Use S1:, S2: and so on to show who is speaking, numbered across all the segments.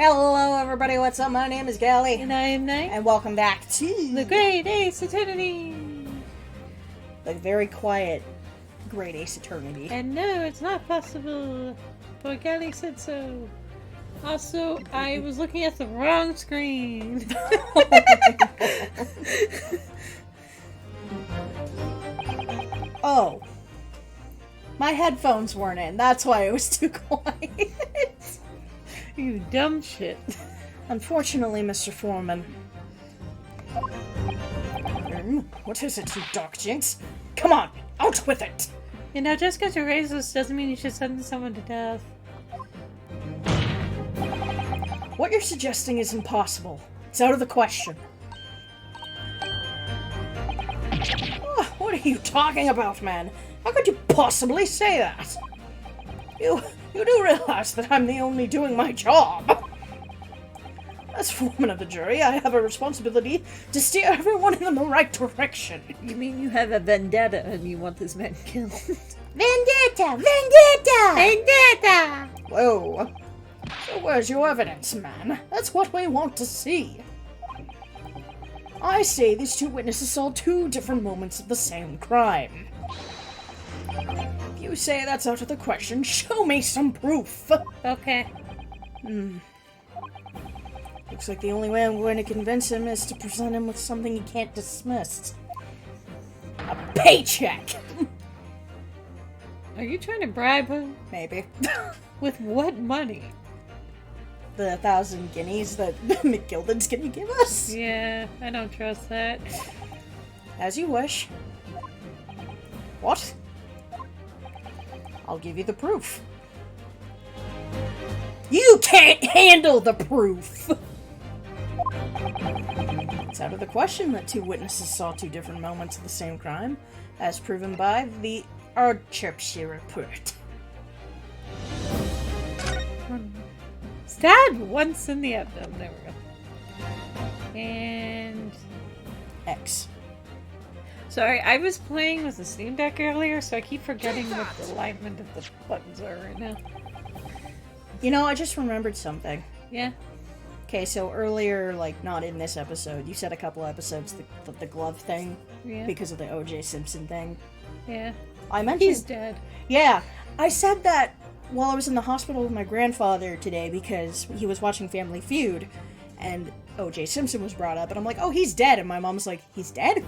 S1: Hello everybody, what's up? My name is Gally.
S2: And I am Night.
S1: And welcome back to
S2: The Great Ace Eternity.
S1: the very quiet Great Ace Eternity.
S2: And no, it's not possible. But Gally said so. Also, I was looking at the wrong screen.
S1: Oh. My headphones weren't in, that's why it was too quiet.
S2: You dumb shit.
S1: Unfortunately, Mr. Foreman. What is it, you dark jinx? Come on, out with it!
S2: You know, just because you're racist doesn't mean you should send someone to death.
S1: What you're suggesting is impossible. It's out of the question. Oh, what are you talking about, man? How could you possibly say that? You do realize that I'm the only doing my job. As foreman of the jury, I have a responsibility to steer everyone in the right direction.
S2: You mean you have a vendetta and you want this man killed?
S1: Vendetta! Vendetta!
S2: Vendetta!
S1: Whoa. So where's your evidence, man? That's what we want to see. I say these two witnesses saw two different moments of the same crime. If you say that's out of the question, show me some proof.
S2: Okay.
S1: Looks like the only way I'm going to convince him is to present him with something he can't dismiss. A paycheck!
S2: Are you trying to bribe him?
S1: Maybe.
S2: With what money?
S1: The 1,000 guineas that McGilden's gonna give us?
S2: Yeah, I don't trust that.
S1: As you wish. What? I'll give you the proof. You can't handle the proof! It's out of the question that two witnesses saw two different moments of the same crime, as proven by the autopsy report.
S2: Stabbed once in the abdomen. There we go. And...
S1: X.
S2: Sorry, I was playing with the Steam Deck earlier, so I keep forgetting what the alignment of the buttons are right now.
S1: You know, I just remembered something.
S2: Yeah?
S1: Okay, so earlier, like, not in this episode, you said a couple episodes, the glove thing,
S2: Yeah.
S1: because of the O.J. Simpson thing.
S2: Yeah.
S1: I mentioned...
S2: He's dead.
S1: Yeah, I said that while I was in the hospital with my grandfather today because he was watching Family Feud, and O.J. Simpson was brought up, and I'm like, oh, he's dead, and my mom's like, he's dead?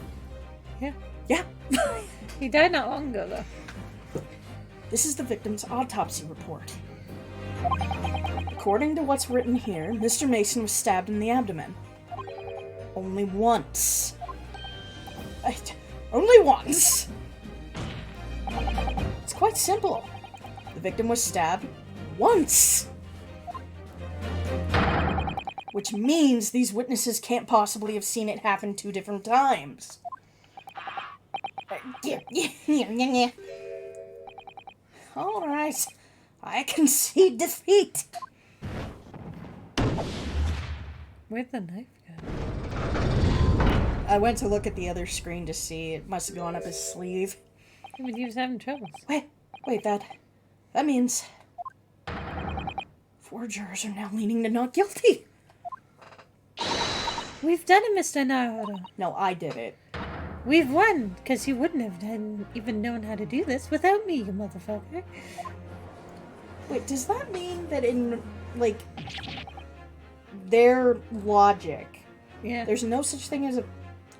S2: Yeah.
S1: Yeah.
S2: He died not long ago, though.
S1: This is the victim's autopsy report. According to what's written here, Mr. Mason was stabbed in the abdomen. Only once. Only once! It's quite simple. The victim was stabbed once! Which means these witnesses can't possibly have seen it happen two different times. Alright, I concede defeat.
S2: Where'd the knife go?
S1: I went to look at the other screen to see. It must have gone up his sleeve.
S2: I mean, he was having troubles.
S1: Wait, that means 4 jurors are now leaning to not guilty.
S2: We've done it, Mr. Naruto.
S1: No, I did it.
S2: We've won, because you wouldn't have even known how to do this without me, you motherfucker.
S1: Wait, does that mean that in, like, their logic,
S2: Yeah.
S1: there's no such thing as a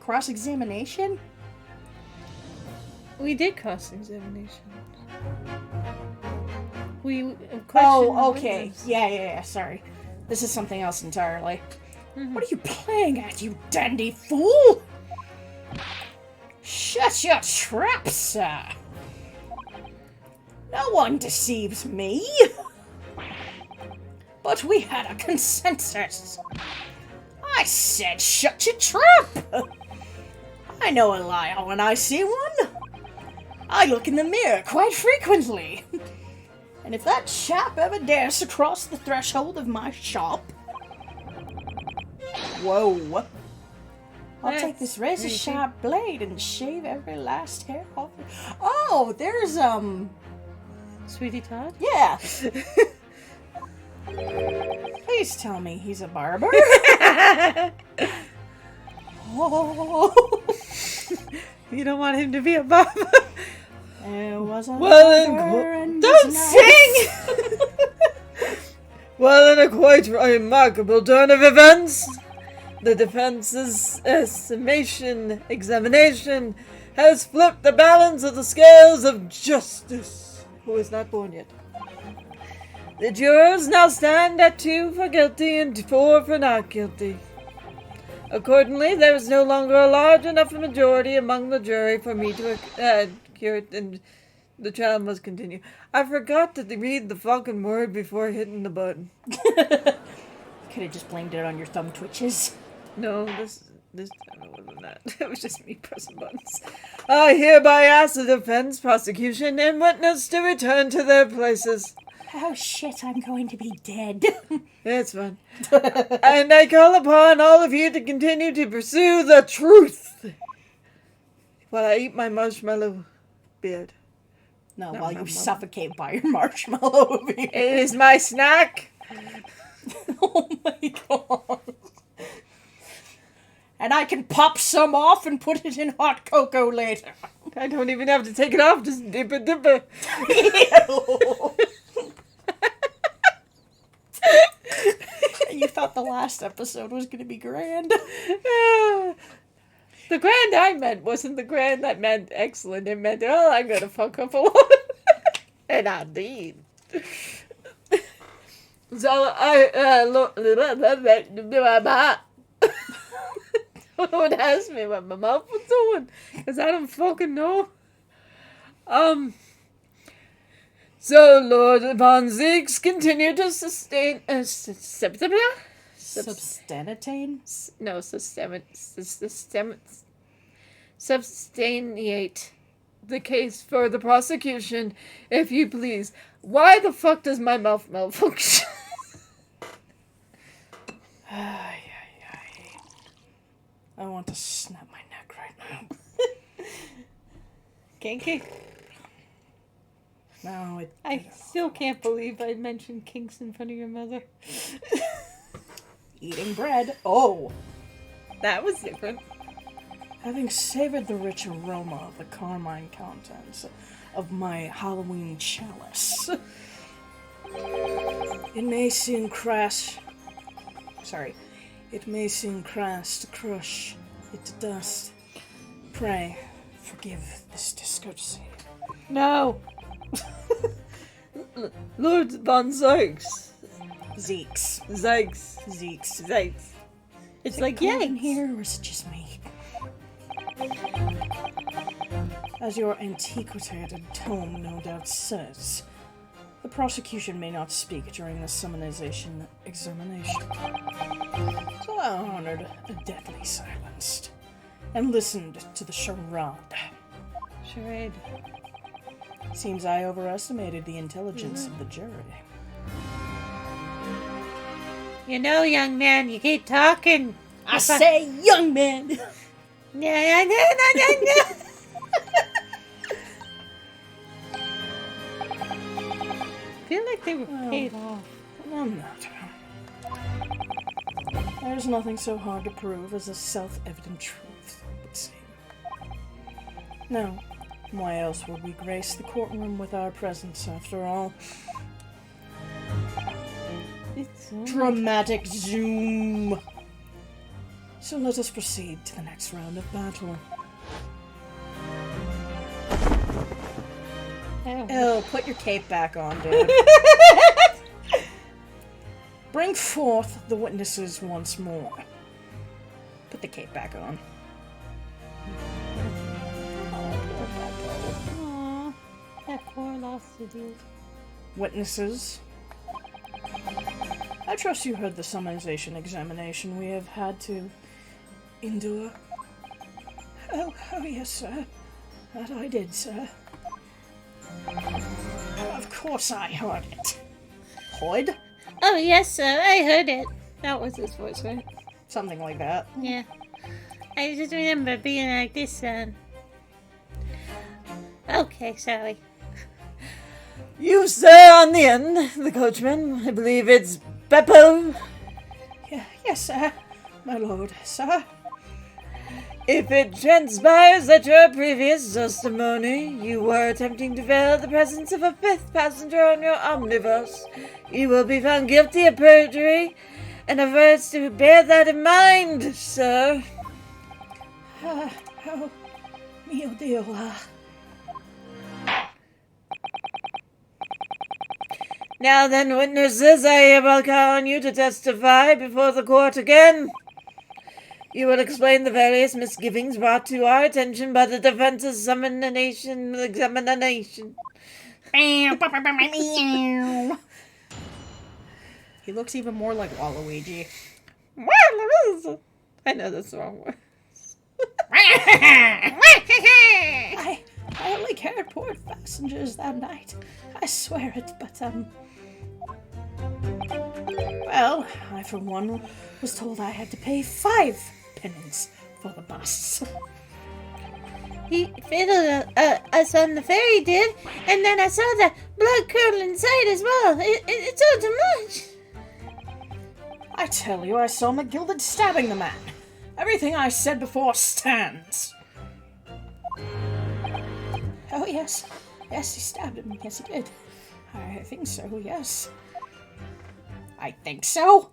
S1: cross-examination?
S2: We did cross-examination. We questioned
S1: Oh, okay.
S2: witness.
S1: Yeah, sorry. This is something else entirely.
S2: Mhm.
S1: What are you playing at, you dandy fool? Shut your trap, sir. No one deceives me. But we had a consensus. I said shut your trap. I know a liar when I see one. I look in the mirror quite frequently. And if that chap ever dares to cross the threshold of my shop... Whoa. I'll take this razor-sharp blade and shave every last hair off it. Oh, there's,
S2: Sweetie Todd?
S1: yeah. Hey, Please tell me he's a barber. Oh.
S2: You don't want him to be a barber.
S1: It was a
S3: Well,
S1: barber and
S2: Don't
S1: his
S2: sing!
S3: Well, in a quite remarkable turn of events, the defense's examination has flipped the balance of the scales of justice, who is not born yet. The jurors now stand at 2 for guilty and 4 for not guilty. Accordingly, there is no longer a large enough majority among the jury for me to cure it, and the trial must continue. I forgot to read the fucking word before hitting the button.
S1: Could have just blamed it on your thumb twitches.
S3: No, this time it wasn't that. It was just me pressing buttons. I hereby ask the defense, prosecution, and witness to return to their places.
S1: Oh shit, I'm going to be dead.
S3: It's fun. And I call upon all of you to continue to pursue the truth while I eat my marshmallow beard.
S1: No,
S3: No,
S1: while
S3: no,
S1: you
S3: no.
S1: suffocate by your marshmallow over here.
S3: It is my snack.
S1: Oh my god. And I can pop some off and put it in hot cocoa later.
S3: I don't even have to take it off, just dip it.
S1: Ew. You thought the last episode was going to be grand.
S3: The grand I meant wasn't the grand that meant excellent. It meant, oh, I'm going to fuck up a lot. And I did. So don't ask me what my mouth was doing, because I don't fucking know. So Lord Von Zeeks continued to sustain substantiate the case for the prosecution, if you please. Why the fuck does my mouth malfunction?
S1: I want to snap my neck right now.
S2: Kinky.
S1: No,
S2: I still can't believe I mentioned kinks in front of your mother.
S1: eating bread. Oh.
S2: That was different.
S1: Having savored the rich aroma of the carmine contents of my Halloween chalice, it may seem crass to crush it to dust. Pray, forgive this discourtesy.
S2: No.
S3: Lord Von Zeeks.
S1: Zeeks.
S2: It's
S1: Is
S2: like,
S1: it cold
S2: yeah.
S1: in here, or is it just me? As your antiquated tome no doubt says, the prosecution may not speak during the summonization examination. So I honored a deadly silence and listened to the charade.
S2: Charade.
S1: Seems I overestimated the intelligence of the jury.
S2: You know, young man, you keep talking.
S1: I say, young man!
S2: Yeah. I feel like they were paid off.
S1: I'm not. There's nothing so hard to prove as a self-evident truth, it would seem. No, why else would we grace the courtroom with our presence, after all?
S2: It's
S1: Dramatic zoom! So let us proceed to the next round of battle. Oh, put your cape back on, dude. Bring forth the witnesses once more. Put the cape back on.
S2: Aww, that poor lost the dude.
S1: Witnesses. I trust you heard the summonization examination we have had to endure. Oh yes, sir. That I did, sir. Of course I heard it. Hoyd?
S2: Oh, yes, sir, I heard it. That was his voice, right?
S1: Something like that.
S2: Yeah. I just remember being like this, Okay, sorry.
S3: You, sir, on the end, the coachman. I believe it's Beppo,
S1: Yes, sir. My lord, sir.
S3: if it transpires that your previous testimony you were attempting to veil the presence of a fifth passenger on your omnibus, you will be found guilty of perjury and averse to bear that in mind, sir.
S1: Oh, mio Dio.
S3: Now then, witnesses, I hereby call on you to testify before the court again. You will explain the various misgivings brought to our attention by the defense's examination.
S1: He looks even more like Waluigi.
S3: I know that's the wrong word.
S1: I only carried poor passengers that night. I swear it, but, well, I, for one, was told I had to pay 5 pennies for the bus.
S2: He fiddled us on the ferry, did, and then I saw the blood curdling sight as well. It's all too much.
S1: I tell you, I saw McGilded stabbing the man. Everything I said before stands. Oh, yes. Yes, he stabbed him. Yes, he did. I think so, yes. I think so.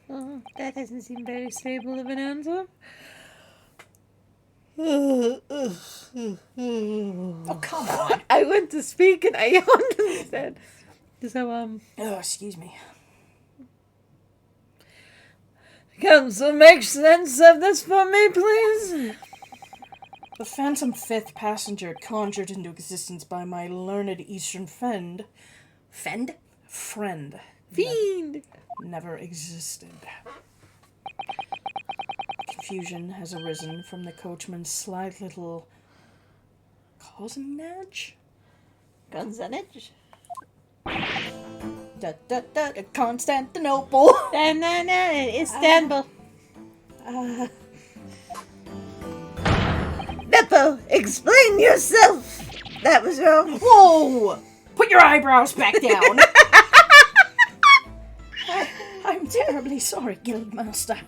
S2: Oh, that doesn't seem very stable of an answer.
S1: Oh, come on.
S3: I went to speak and I yawned instead.
S2: So,
S1: Oh, excuse me.
S3: Counsel, make sense of this for me, please.
S1: The phantom fifth passenger conjured into existence by my learned Eastern friend. Friend.
S3: Fiend.
S1: Never existed. Confusion has arisen from the coachman's slight little cousinage?
S3: Consonage.
S1: Constantinople.
S2: Istanbul.
S3: Beppo, explain yourself. That was wrong.
S1: Whoa! Put your eyebrows back down. I'm terribly sorry, Guildmaster.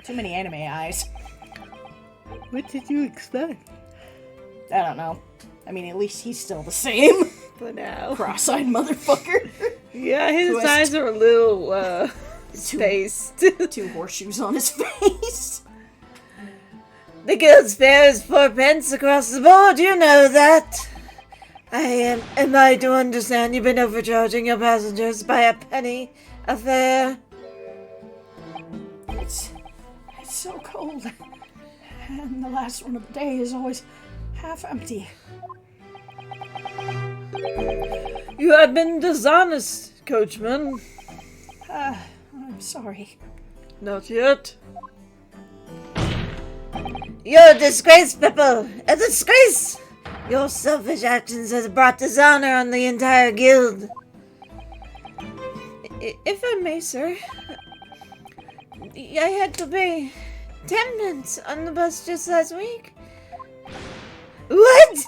S1: Too many anime eyes.
S3: What did you expect?
S1: I don't know. I mean, at least he's still the same.
S3: For now.
S1: Cross-eyed motherfucker.
S3: Yeah, his
S1: Twist.
S3: eyes are a little, spaced.
S1: 2 horseshoes on his face.
S3: The guild's fare is 4 pence across the board, you know that. Am I to understand you've been overcharging your passengers by a penny a fare?
S1: It's so cold. And the last one of the day is always half empty.
S3: You have been dishonest, coachman.
S1: I'm sorry.
S3: Not yet. You're a disgrace, Beppo! A disgrace! Your selfish actions has brought dishonor on the entire guild. If I may, sir, I had to pay 10 pence on the bus just last week. What?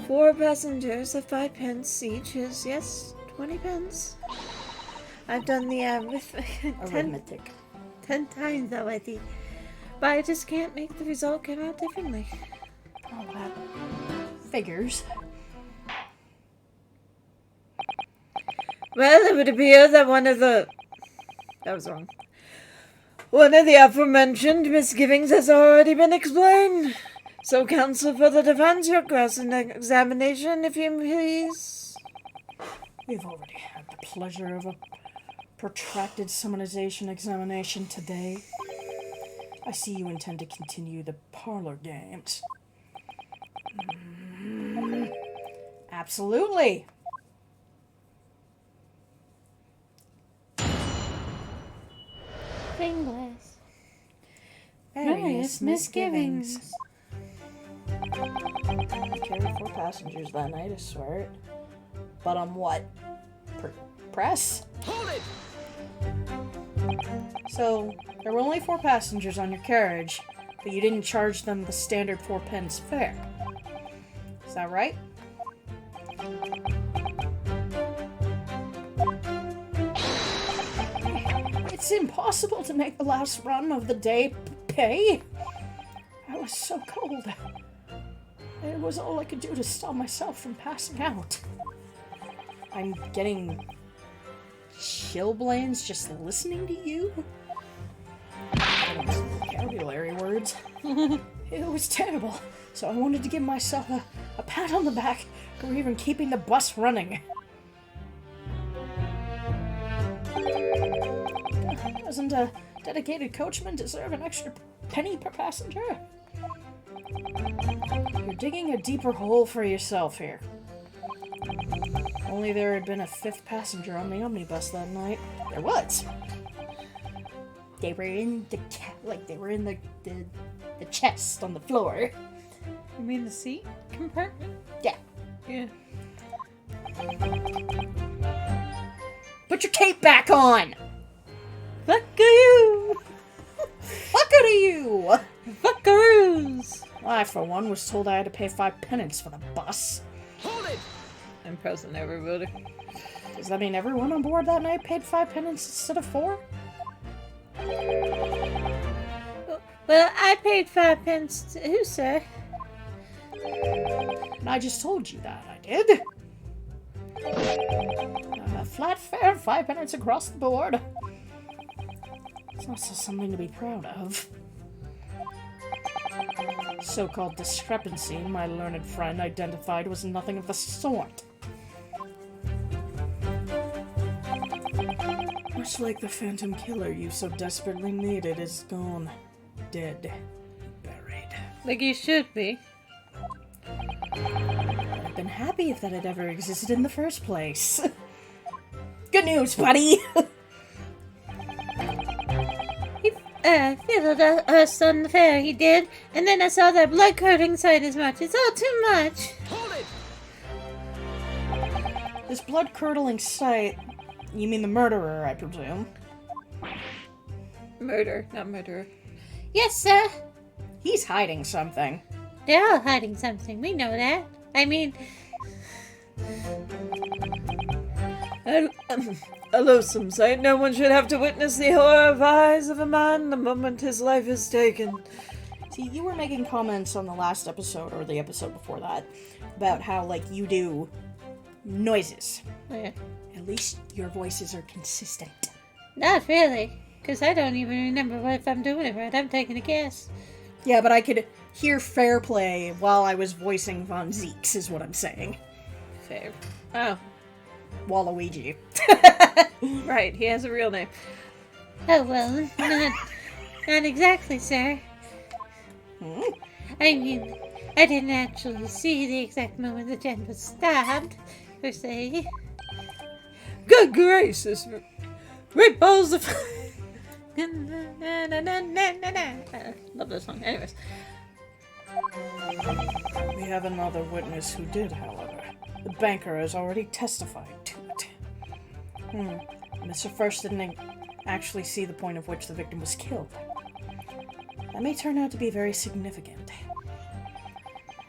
S3: 4 passengers at 5 pence each is, yes, 20 pence. I've done the
S1: Arithmetic.
S3: 10 times already. But I just can't make the result come out differently.
S1: Oh, that figures.
S3: Well, it would appear that one of the aforementioned misgivings has already been explained. So, counsel for the defense, your cross-examination, if you please.
S1: We've already had the pleasure of a protracted summonization examination today. I see you intend to continue the parlor games. Absolutely.
S2: Stained glass.
S1: Various misgivings. I carried 4 passengers that night, I swear it. But on what? Press?
S4: Hold it!
S1: So, there were only 4 passengers on your carriage, but you didn't charge them the standard 4 pence fare. Is that right? was impossible to make the last run of the day pay. I was so cold. It was all I could do to stop myself from passing out. I'm getting chilblains just listening to you. Vocabulary words. It was terrible, so I wanted to give myself a pat on the back for even keeping the bus running. Doesn't a dedicated coachman deserve an extra penny per passenger? You're digging a deeper hole for yourself here. Only there had been a fifth passenger on the omnibus that night. There was. They were in the the chest on the floor.
S2: You mean the seat compartment?
S1: Yeah.
S2: Yeah.
S1: Put your cape back on!
S2: Fuck you!
S1: Fuck to you!
S2: Fuckaroos!
S1: I, for one, was told I had to pay 5 penance for the bus.
S3: I'm present, everybody.
S1: Does that mean everyone on board that night paid 5 penance instead of 4?
S2: Well, I paid 5 pence too, sir.
S1: And I just told you that, I did. Flat fare, 5 penance across the board. It's also something to be proud of. So-called discrepancy my learned friend identified was nothing of the sort. Much like the phantom killer you so desperately needed is gone. Dead. Buried.
S2: Like you should be.
S1: I'd have been happy if that had ever existed in the first place. Good news, buddy!
S2: He fiddled us on the fair, he did. And then I saw that blood-curdling sight as much. It's all too much.
S1: This blood-curdling sight... You mean the murderer, I presume?
S3: Murder, not murderer.
S2: Yes, sir.
S1: He's hiding something.
S2: They're all hiding something. We know that. I mean...
S3: A loathsome sight. No one should have to witness the horror of eyes of a man the moment his life is taken.
S1: See, you were making comments on the last episode, or the episode before that, about how, like, you do noises.
S2: Yeah.
S1: At least your voices are consistent.
S2: Not really. Because I don't even remember if I'm doing it right. I'm taking a guess.
S1: Yeah, but I could hear fair play while I was voicing Von Zeeks, is what I'm saying.
S3: Fair. Oh,
S1: Waluigi.
S3: right. He has a real name.
S2: Oh, well, not exactly, sir.
S1: Hmm?
S2: I mean, I didn't actually see the exact moment the gent was stabbed, per se.
S3: Good gracious. Great balls of... Love this song. Anyways.
S1: We have another witness who did, however. The banker has already testified to it. Mr. First didn't actually see the point of which the victim was killed. That may turn out to be very significant.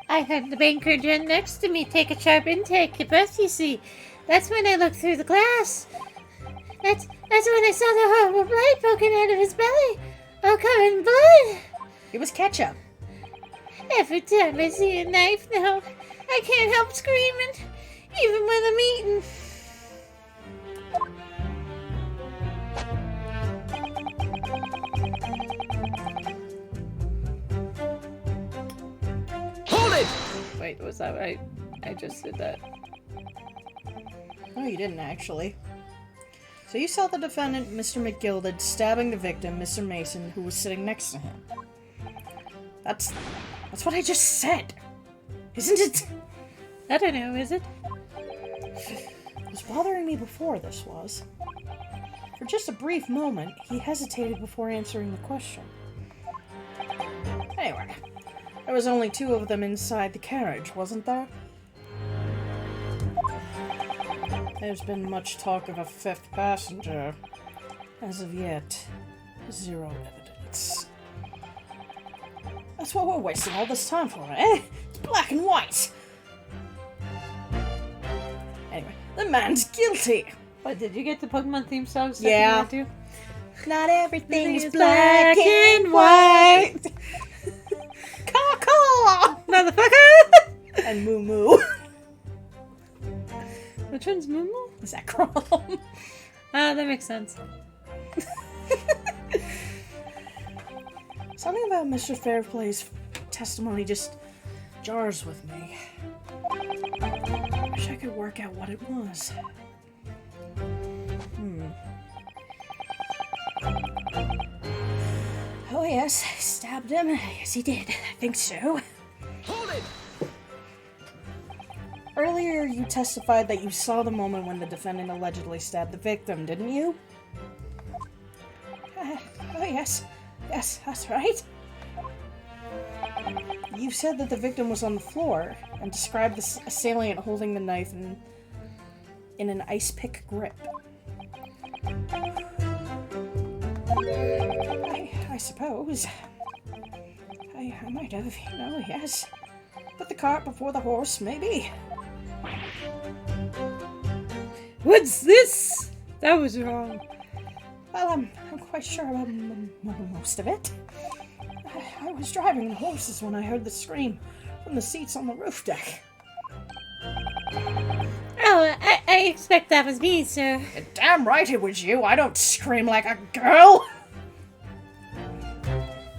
S2: I heard the banker gent next to me take a sharp intake of breath, you see. That's when I looked through the glass. That's when I saw the horrible blood poking out of his belly, all covered in blood.
S1: It was ketchup.
S2: Every time I see a knife now, I can't help screaming, even when I'm eating.
S3: Hold it! Wait, was that right? I just did that.
S1: No, you didn't actually. So you saw the defendant, Mr. McGilded, stabbing the victim, Mr. Mason, who was sitting next to him. That's what I just said. Isn't it?
S2: I don't know, is it?
S1: It was bothering me before, this was. For just a brief moment, he hesitated before answering the question. Anyway, there was only 2 of them inside the carriage, wasn't there? There's been much talk of a 5th passenger. As of yet, 0 evidence. That's what we're wasting all this time for, eh? It's black and white! Anyway, the man's guilty!
S2: What, did you get the Pokemon theme song?
S1: Yeah. Not everything is
S2: It's
S1: black and white. Caw-caw!
S2: Motherfucker!
S1: And moo moo.
S2: Which one's Moo?
S1: Is that Chrome?
S2: Oh, that makes sense.
S1: Something about Mr. Fairplay's testimony just jars with me. Wish I could work out what it was. Oh yes, I stabbed him. Yes, he did. I think so.
S4: Hold it!
S1: Earlier, you testified that you saw the moment when the defendant allegedly stabbed the victim, didn't you? Oh yes. Yes, that's right. You said that the victim was on the floor and described the assailant holding the knife in an ice pick grip. I suppose. I might have, yes. Put the cart before the horse, maybe.
S2: What's this? That was wrong.
S1: Well, I'm quite sure about most of it. I was driving the horses when I heard the scream from the seats on the roof deck.
S2: Oh, I expect that was me, sir.
S1: You're damn right it was you. I don't scream like a girl.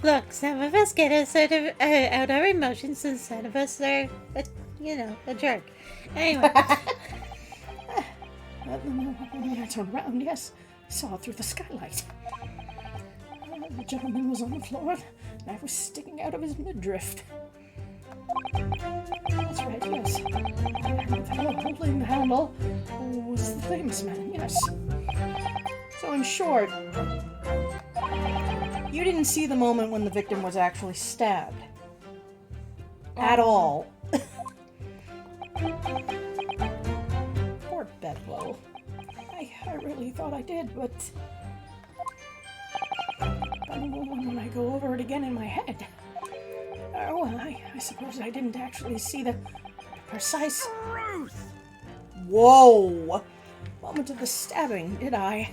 S2: Look, some of us get out our emotions, and some of us are, a jerk. Anyway.
S1: When I turned around, yes, I saw it through the skylight. The gentleman was on the floor, and I was sticking out of his midriff. That's right, yes. And the fellow holding the handle was the famous man, yes. So in short, you didn't see the moment when the victim was actually stabbed. At all. Poor Bedloe. I really thought I did, but when I go over it again in my head, well, I suppose I didn't actually see the precise whoa moment of the stabbing, did I?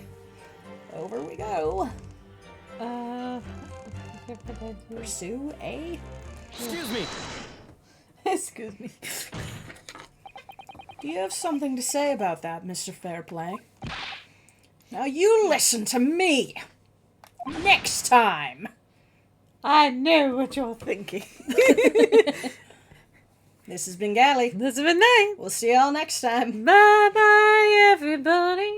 S1: Over we go. Pursue A?
S4: Excuse me!
S3: Excuse me.
S1: Do you have something to say about that, Mr. Fairplay? Now you listen to me! Next time!
S3: I know what you're thinking.
S1: This has been Gally.
S3: This has been Nate.
S1: We'll see y'all next time.
S2: Bye-bye, everybody.